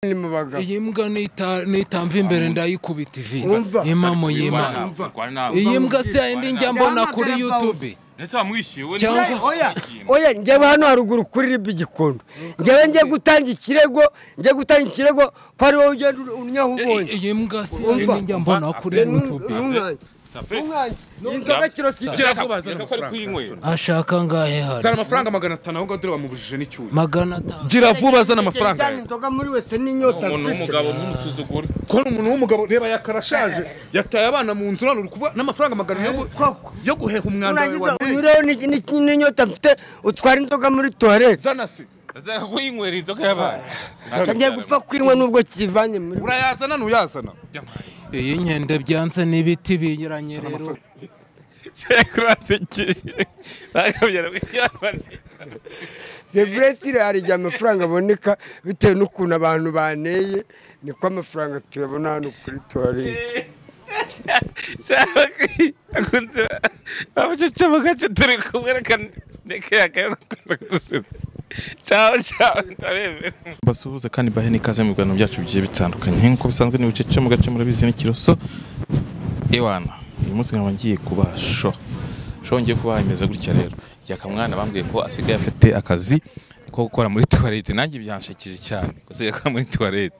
iyi mbwa nitamva imbere ndayikubita ivi impamo y'Imana iyi mbwa se yindi njya mbona kuri YouTube oya njyewe hano haruguru kuri ribi Gikondo njyewe ngiye gutanga ikirego ko ari wowe ugenda unyaho ubonye iyi mbwa se yindi njya mbona kuri YouTube inzoga ashaka ngahe hari zana amafaranga 500 ahubwo dore bamubujije n'icyuzi 500 gira vuba zana amafaranga inzoga muri wese n'inyota mfite umugabo nk'umusuzugura ko umuntu w'umugabo reba yakarashaje yataye abana mu nzu none kuva n'amafaranga 500 yo guheha umwanda wawe ureho n'inyota mfite utwara inzoga muri toilette zana se azaka kuyinywera inzoga y'abana ngiye gupfa kwinywa nubwo kivanye muri urayazana n'uyazana iyi nkende byanze n'ibiti binyuranye rero Sebresire hari igihe amafaranga aboneka bitewe n'ukuntu abantu baneye niko amafaranga tuyabona hano kuri toilette abacaca bagaca turi kumwereka ndeke akayo kudusetsa ciao ndabemera basuhuze kandi bahe nikaze mu biganiro byacu bigiye bitandukanye nkuko bisanzwe ni bucece mu gace murabizi n'ikiroso ewana uyu munsi nkaba ngiye kuba show ngiye kuba imeze gutya rero yakamwana bambwiye ko asigaye afite akazi ko gukora muri toilette nanjye byanshikije cyane gusigaye ko muri toilette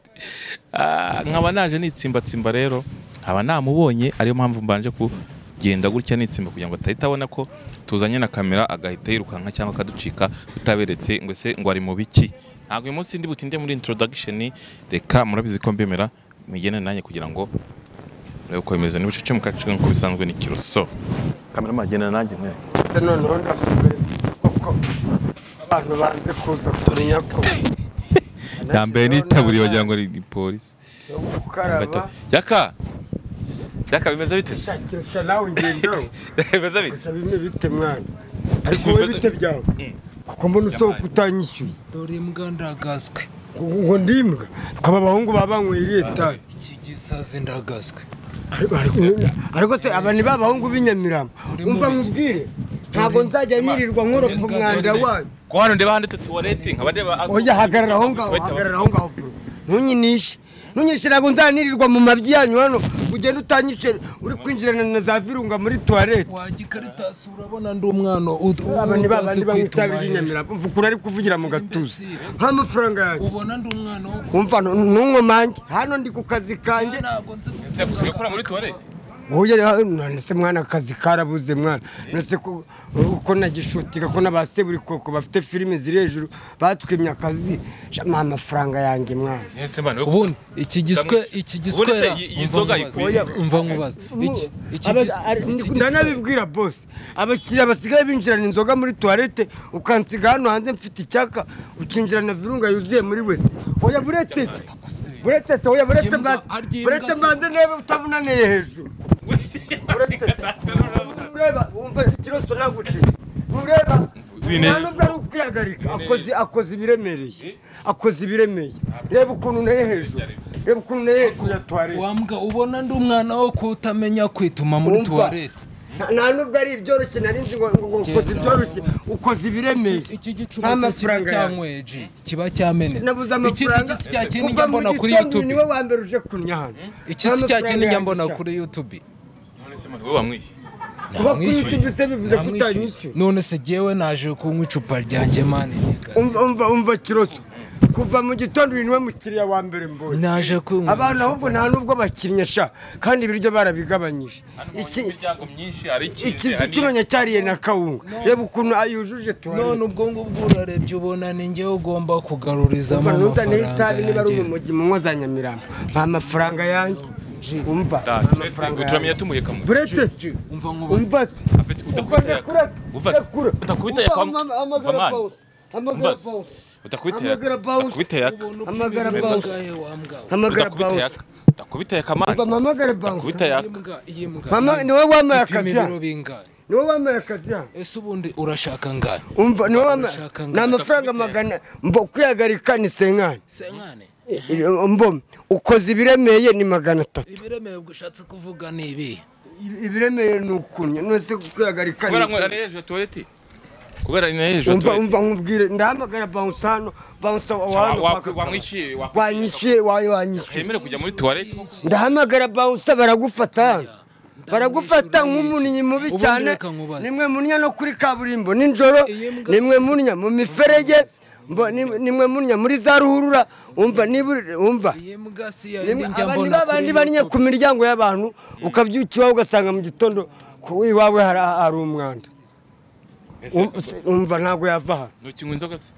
nkaba naje nitsimba rero nkaba namubonye ariyo mpamvu mbanje kugenda gutya nitsimba kugira ngo atahita abona ko tuzanye na kamera agahita yirukanka cyangwa akaducika tutaberetse ngo se ngo ari mu biki ntabwo uyu munsi ndi butinde muri introduction reka murabizi ko mbemera migene nanye kugira ngo rero ko bimeze nibucece mu kace nko bisanzwe ni kiroso kamera magena nanjye mwe se none ronda koko abantu banze kuza kurinya ko yambaye n'itaburiye wagira ngo ni polisi yaka bimeze bite shakira nawe ngendo bimeze bite bimwe bite mwana ariko wowe bite byawe kuko mbona usohoka utanyishyuye dore imbwa ndagazwe ngo ndimbwa kwaba abahungu babanywiriye tayi iki gisazi ndagazwe ariko se abani babahungu b'Inyamirama umva mubwire ntabwo nzajya nirirwa nkoro ku mwanda wanyu ko hano ndeba hande toilette nkabadeba oya hagarara aho ngaho ntunyinishe ntabwo nzanirirwa mu mabyi yanyu hano ugenda utanyishe uri kwinjirana na za virunga muri toilette wagikaritasi urabona ndi umwana abani babandi bamwita b'Inyamirama mvukura ari kuvugira mu gatuza nta mafaranga yanjye ubona ndi umwana wo umva ntunkomange hano ndi ku kazi kanjye ntabwo nzi gukora muri toilette oya none mwana akazi karabuze mwana nose uko nagishutika ko nabaseburi koko bafite filime ziri hejuru batwimye akazi nta mafaranga yanjye mwana ese bana ubundi iki giswera umva nkubaza ndanabibwira boss abakiriya basigaye binjirana inzoga muri toilette ukansiga hano hanze mfite icyaka ukinjirana virunga yuzuye muri wese oya buretse oya buretse mbanze nebe utabunaniye hejuru ureba umva ikiroso naguci ureba nubwo ari ukwihagarika akoze ibiremereye reba ukuntu naye hejuru ya toilette wambwa ubona ndi umwana wo kutamenya kwituma muri toilette nta nubwo ari ibyoroshye narinzi ngo ukoze ibyoroshye ukoze ibiremeye iki gicuba cyangweji kiba cyamenetse iki cya kintu njya mbona kuri YouTube niwe wambere uje kunya hano iki cya kintu njya mbona kuri YouTube none se mwana we wamwishe kuba kuri YouTube se bivuze kutanyishyura none se jewe naje kunywa icupa ryanjye mane umva kiroso kuva mu gitondo niwe mukiriya wa mbere mbonye naje kunywa abantu ahubwo nta nubwo bakinnye sha kandi ibiryo barabigabanyije iki kimenya cyariye na kawunga reba ukuntu ayujuje tuwa none ubwo ngubwo urarebye ubona ni njye ugomba kugarurizamo amafaranga niba ari umujyi mu za Nyamirama nta mafaranga yanjye umva turamenya tumuheka mu buretse umva utakubiteye niwe wamaye akazi ese ubundi urashaka ngahe umva niwe wamaye ni amafaranga 100 mbo kwihagarika ni senkane mbo ukoze ibiremeye ni 300 ibiremeye gushatse kuvuga ni ibi ibiremeye ni ukunya nose kwihagarika kubera ngo ari hejuru toilette kubera ni ejo umva nkubwire ndahamagara bounce hano bounce wanyishyuye hemere kujya muri toilette ndahamagara bounce baragufata nk'umunyi mubi cyane nimwe munya no kuri kaburimbo ninjoro nimwe munya mu miferege nimwe munya muri za ruhurura umva abandi baniye ku miryango y'abantu ukabyukiwa ugasanga mu gitondo iwawe hari umwanda umva ntago yava aha ntukinywa inzoga se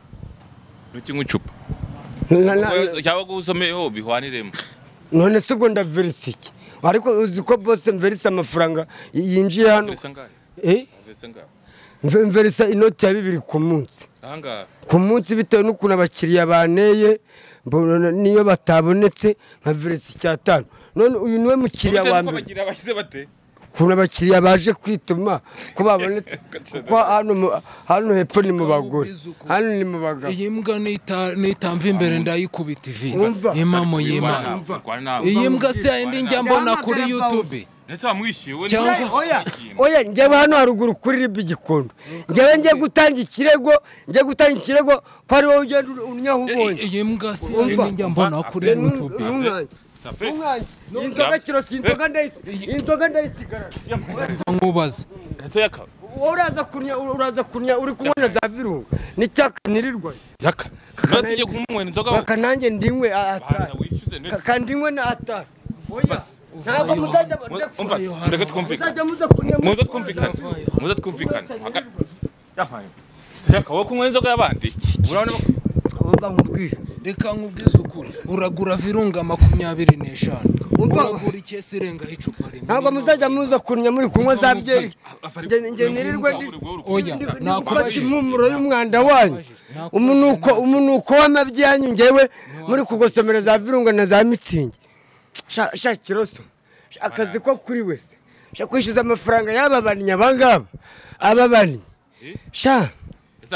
ntukinywa icupa cyangwa gusomeyeho bihwaniremo none se ubwo ndaverisa iki ariko uzi ko bose mverisa amafaranga yinjiye hano mverisa inoti ya 2 ku munsi bitewe n'ukuntu abakiriya baneye niyo batabonetse nka verisa 5 none uyu niwe mukiriya wa mbere kuna abakiriya baje kwituma ko babonetse ko hano hepfo ni mu bagore hano ni mu bagabo iyi mbwa nitamva imbere ndayikubita ivi impamo y'Imana iyi mbwa se yindi njya mbona kuri YouTube nese wamwishyuye oya njyewe hano haruguru kuri ribi Gikondo njyewe ngiye gutanga ikirego ko ari wowe ugenda unyaho ubonye iyi mbwa se yindi njya mbona kuri YouTube inzoga ndayisigara nkubaza uraza kunya uri kubona za virunga n'icyaka nirirwa yaka maze igiye kumumwena inzoga bakanange ndinywe kandinywe na atari oya ntabwo muzajya ndeke twumvikane muze twumvikane yaka wo kumwena inzoga y'abandi urabona nkubwire reka nkubwize ukuri uragura virunga 25 uragura ikesi irenga icupa rimwe ntabwo muzajya muza kunya muri kunywa za byeri nge nirirwe nakubati impumuro y'umwanda wanyu umunuko w'amabyanyu ngewe muri kugosomera za virunga na za mitsingi sha kiroso akazi ko kuri wese sha kwishyuza amafaranga y'ababaninya abangaba ababani sha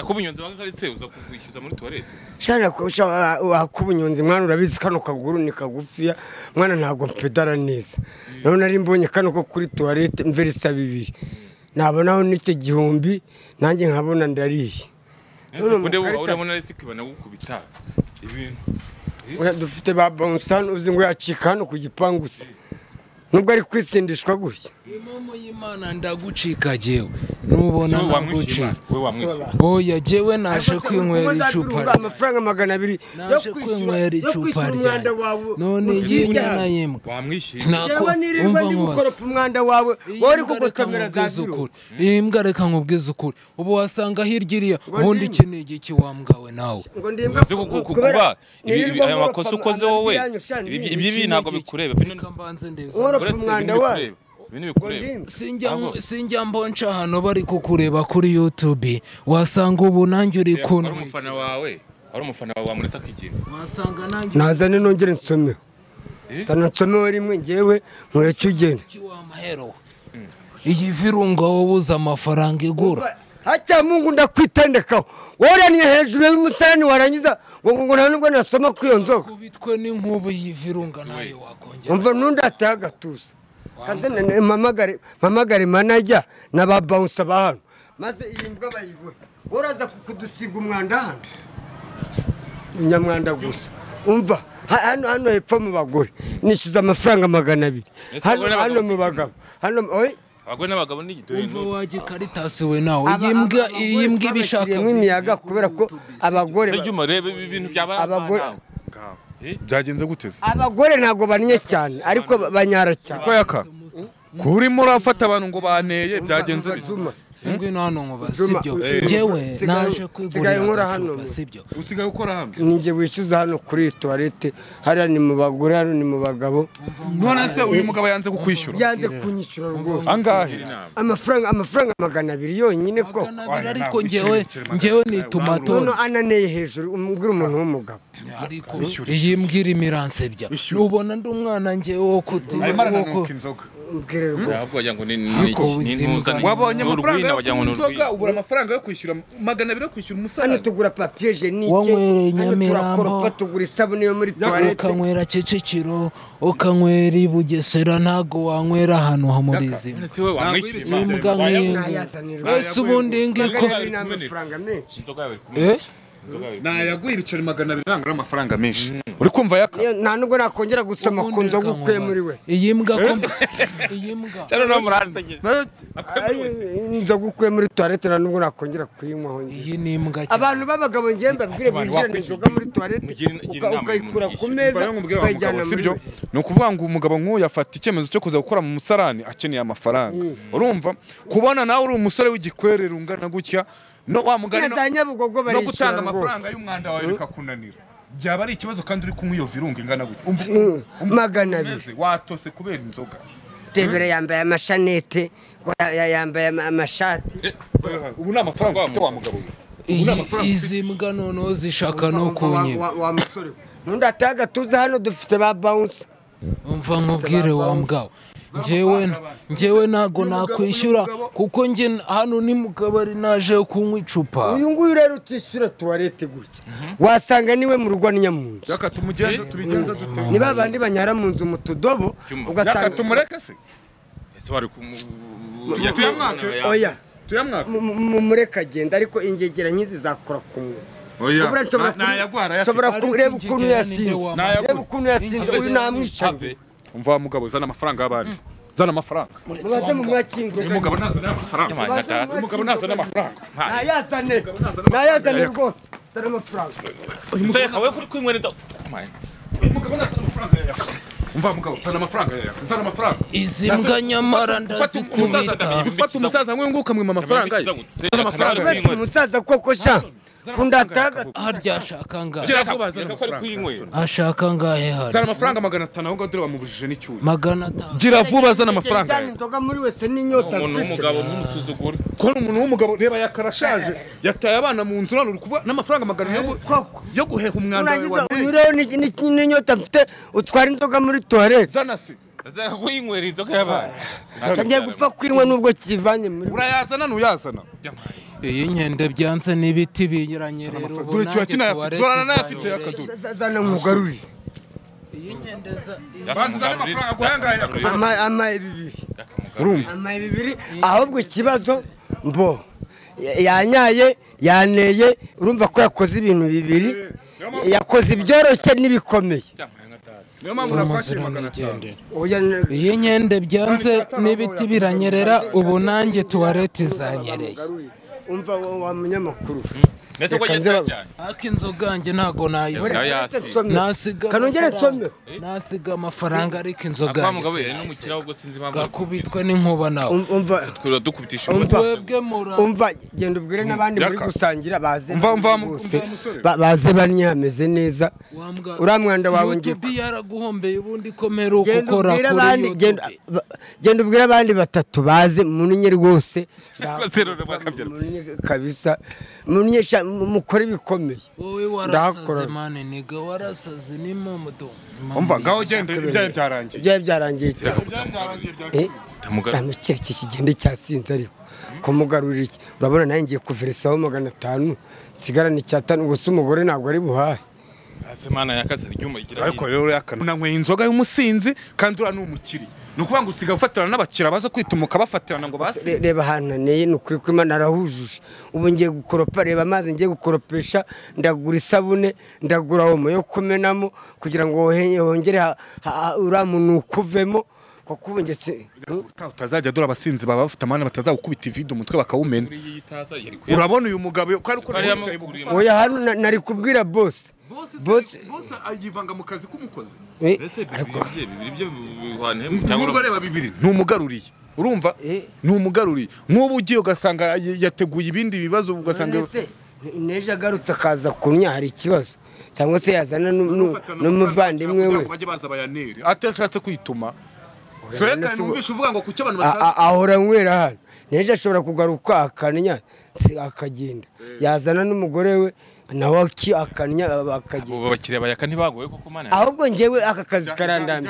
kubunyonzi bakaritse uza kugwishyuza muri toilette shana ko wakubunyonzi mwana urabizi kano kaguru ni kagufiya mwana ntabwo mpedara neza none nari mbonye kano ko kuri toilette mverisa 2 nabonaho n'icyo gihumbi nanjye nkabona ndariye none urabona resi kwibana gukubita ibintu dufite ba bounce uzi ngo yacika hano ku gipangu se nubwo ari kwisindishwa gutya impamo y'Imana ndagucika jewe nubona nagucika oya jewe naje kwinywera icupa amafaranga 200 yo kwinywera icupa ryanjye none yinyana yemwe wamwishyuye nako umva ngukoropa umwanda wawe wari kugotomera za zuru imbwa reka nkubwize ukuri ubu wasanga hirgiriya ubundi kinege ki wambwawe nawe kuba aya makosa ukoze wowe ibi ntabwo bikurebe mbanze ndeza umwanda wawe sinjya mbonca hano bari kukureba kuri YouTube wasanga ubu nanjye uri kuntu ari umufana wawe wamuretse akigenda wasanga nanjye nazane nongere nsome nsome rimwe ngewe nkureke ugenda iyi virunga wowe uza amafaranga igura hacha Mungu ndakwitendekaho woraniye hejuru y'umusarani warangiza ngo nubwo nasoma kwiyo nzoga kubitwe n'inkubu yivirunga nayo wakongera umva nunda atagatuza kandi mamagare manager na ba bounce bahano maze iyi mbwa bayigwe woraza kukudusiga umwanda hano nyamwanda gusa umva hano hepfo mu bagore nishyuza amafaranga 200 hano mu bagabo hano abagore n'abagabo n'igitoye umva waje Caritas we nawe iyi mbwa ibishaka nk'imiyaga kubera ko abagore reba ibintu byaba abagore byagenze guteze abagore ntago baniye cyane ariko banyara cyane ko yaka kurimo urafata abantu ngo baneye byagenze singwe hano ngo basibyo jewe naje kwigurira hano sibyo usigaye ukora hano ninjye wicuza hano kuri toilette hari ni mu bagore hano ni mu bagabo none se uyu mugabo yanze kukwishyura yanze kunyishyura rwose angahe amafaranga 200 yonyine ko ariko ngewe ni tomato no ananeye hejuru umbwira umuntu w'umugabo ariko iyi mbwira imiranse bya ubona ndi umwana ngewe wo kuti inzoga ntabwo wajya ngo ni wabonye amafaranga yo kunywa inzoga ubura amafaranga yo kwishyura 200 yo kwishyura hano umusarani tugura papier hygienique Wanywereye hano Nyamirambo. turakoropa tugura isabune yo muri toilette ukanywera Kicukiro ukanywera i Bugesera ntago wanywera ahantu muri izi si we wamwishyura imbwa nk'iyi nayazanirwa ese ubundi ngiko amafaranga menshi inzoga yawe nayaguye ibiceri 200 nanga amafaranga menshi uri kumva yaka nta nubwo nakongera gusoma ku nzoga ukuye muri we iyi mbwa iyi mbwa cyane no murandagiye inzoga ukuye muri toilette nta nubwo nakongera kuyinywaho iyi ni imbwa abantu b'abagabo ngiye mbabwire binjirane inzoga muri toilette ukayikura ku meza ukayijyana muri we ni ukuvuga ngo umugabo nk'uyu afata icyemezo cyo kuza gukora mu musarani akeneye amafaranga urumva kubona nawe uri umusore w'igikwerere ungana gutya no wa mugani za Nyabugogo no barishyura gutanga amafaranga y'umwanda wawe bikakunanira byaba ari ikibazo kandi uri kunywa iyo virunga ingana gutya 200 watose kubera inzoga tebere yambaye amashanete yambaye amashati ubu ni amafaranga ufite wa mugabo izi mbwa noneho zishaka no kunyiba wa musore nundi ataga tuza hano dufite ba bounce umva nkubwire wa mbwa njyewe ntago nakwishyura kuko njye hano ni mu kabari naje kunywa icupa uyu nguyu rero utishyura toilette gutya wasanga niwe mu rugo n'inyamunzu yaka tumugenza tubigenza dute ni babandi banyara mu nzu mu tudobo yaka ugasanga tumureke se ese wari oya tuyamwaka mumureka agenda ariko ingegera nk'izi zakora kumwe oya nayagwara nshobora kureba ukuntu yasinze reba ukuntu yasinze uyu namwicaye umva mugabo zana amafaranga y'abandi zana amafaranga mubaze mu mwakinzo umugabo nazana amafaranga umugabo nazana amafaranga nayazane rwose zana amafaranga ese kawe kuri kwinywera umugabo nazana amafaranga umva mugabo zana amafaranga zana amafaranga izi mbwa nyamara ndazikubita ufata umusaza nk'uyu nguyu ukamwima amafaranga ye zana amafaranga umusaza koko sha kundataga harya ashaka ngahe Gira zana amafaranga ashaka ngahe hari zana amafaranga 500 ahubwo dore wamubujije n'icyuye 500 gira vuba zana amafaranga inzoga muri wese n'inyota umuntu w'umugabo ntumusuzugure ko umuntu w'umugabo reba yakarashaje yataye abana mu nzu none uri kuvuga n'amafaranga 500 yo guheha umwanda urangiza unyureho n'inyota mfite utwara inzoga muri toilette zana se azaka kwinywera inzoga y'abana ngiye gupfa kwinywa nubwo kivanye muri urayazana n'uyazana iyi nkende byanze n'ibiti binyuranye rero dore kiba kinayafite dorana nayafite yakaduru zana mugaruri iyi nkende banzana amafaranga guhangaye ama 2 urumva ama 2 ahubwo ikibazo mbo yaneye urumva ko yakoze ibintu bibiri yakoze ibyoroshye n'ibikomeye niyo mpamvu nakwakira 500 iyi nkende byanze n'ibiti biranyerera ubu nanjye tuwarete zanyereye umva wa munyamakuru ndetse ko yatanye aka inzoga njye ntago nasiga kanongere nsome nasiga amafaranga ariko inzoga akwamugabire n'umukira ubwo sinzi impamvu gakubitwe n'inkuba nawe umva twira dukubitisha twebwe mura umva genda ubwire n'abandi muri gusangira baze umva baze banye hameze neza uriya mwanda wawe ngiye YouTube yaraguhombeye ubundi komera ukora genda ubwire abandi 3 baze munye rwose kabisa munyesha mukore bikomeye wowe warasaze mane niga warasaze ni momodo umva ngaho genda ibyaye byarangiye namukire iki kigende cyasinze ariko kumugarurira iki urabona naye ngiye kuveresaho 500 sigarana icyatanu gusa umugore ntabwo ari buhahe asemana yakaza ryuma igira ariko rero yakana nanyweye inzoga y'umusinzi kandi ura n'umukiri nukuvuga ngo usiga ufatirana n'abakira baza kwitumuka bafatirana ngo basi reba hano neye nukuri ko Imana arahujuje ubu ngiye gukoropa reba amazi ngiye gukoropesha ndagura isabune ndagura omo yo kumenamo kugira ngo hongere uramunuka uvemo kuko ubu ngese utazajya dora abasinzi baba bafite amana batazagukubita ivido umutwe bakawumena urabona uyu mugabo ko ariko oya hano nari kubwira boss ayivanga mu kazi k'umukozi ariko bibiri cyangwa reba bibiri ntumugaruriye urumva ntumugaruriye nk'ubu ugiye ugasanga yateguye ibindi bibazo ugasanga neje agarutse akaza kunya hari ikibazo cyangwa se yazana n'umuvandimwe we bajye baza bayanere atashatse kwituma so reka numvishe uvuga ngo kuki abantu ahora nywera hano neje ashobora kugaruka akanya akagenda yazana n'umugore we nawe akanya bakagenda abo bakiriya bayaka ntibagoye kuko mana ahubwo njyewe aka kazi karandambi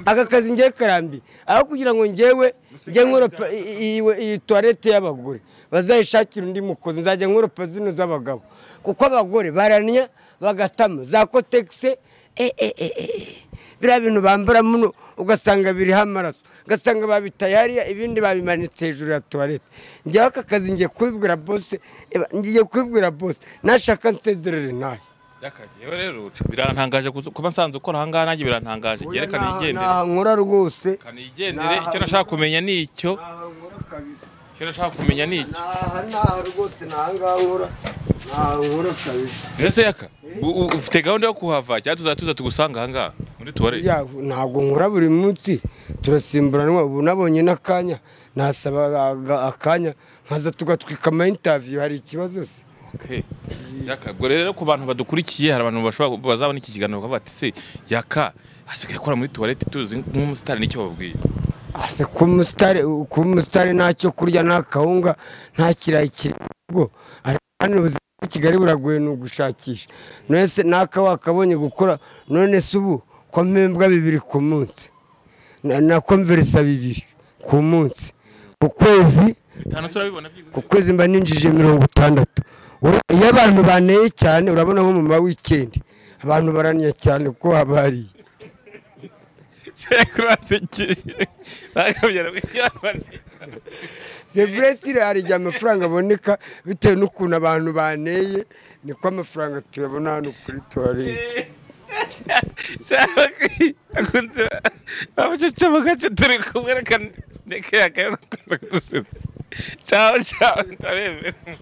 aka kazi njye karambi aho kugira ngo njyewe njye nkoropa iyi toilette y'abagore bazayishakira undi mukozi nzajya nkoropa zino z'abagabo kuko abagore baranya bagatama za kotegise biriya bintu bambara muno ugasanga biriho amaraso ugasanga babitaye hariya ibindi babimanitse hejuru ya toilette njyewe aka kazi ngiye kubibwira bose nashaka nsezerere nawe yakagiyewe rero birantangaje kuba nsanze ukora ahangaha nanjye birantangaje yerekana igendere nkora rwose kanigendere icyo nashaka kumenya ni icyo rwose nahangaha nkora kabisa mbese yaka ufite gahunda yo kuhava cyangwa tuza tugusanga ahangaha muri tuwarete ntabwo nkora buri munsi turasimburanwa ubu nabonye n'akanya nasaba akanya nkaza tugatwika ama interview hari ikibazo se ubwo rero ku bantu badukurikiye hari abantu bashobora bazabona iki kiganiro bakavuga ati se yaka asigaye akora muri tuwarete tuzi nk'umusitari n'icyo babwiye ase ku musitari ntacyo kurya nta kawunga nta kirayi kiribwo hano ubuzima bw'i Kigali buragoye ni ugushakisha none se naka wakabonye gukora none se ubu ko mpembwa 2 ku munsi na konverisa 2 ku munsi ku kwezi mba ninjije 60. Iyo abantu baneye cyane urabona nko mu ma weekend abantu baraniye cyane ko habari Sebresire hari amafaranga aboneka bitewe n'ukuntu abantu baneye niko amafaranga tuyabona hano kuri toilette akunze abacaca bagace turi kumwe reka ndeke yakaye kudusetsa ciao ciao ndarebe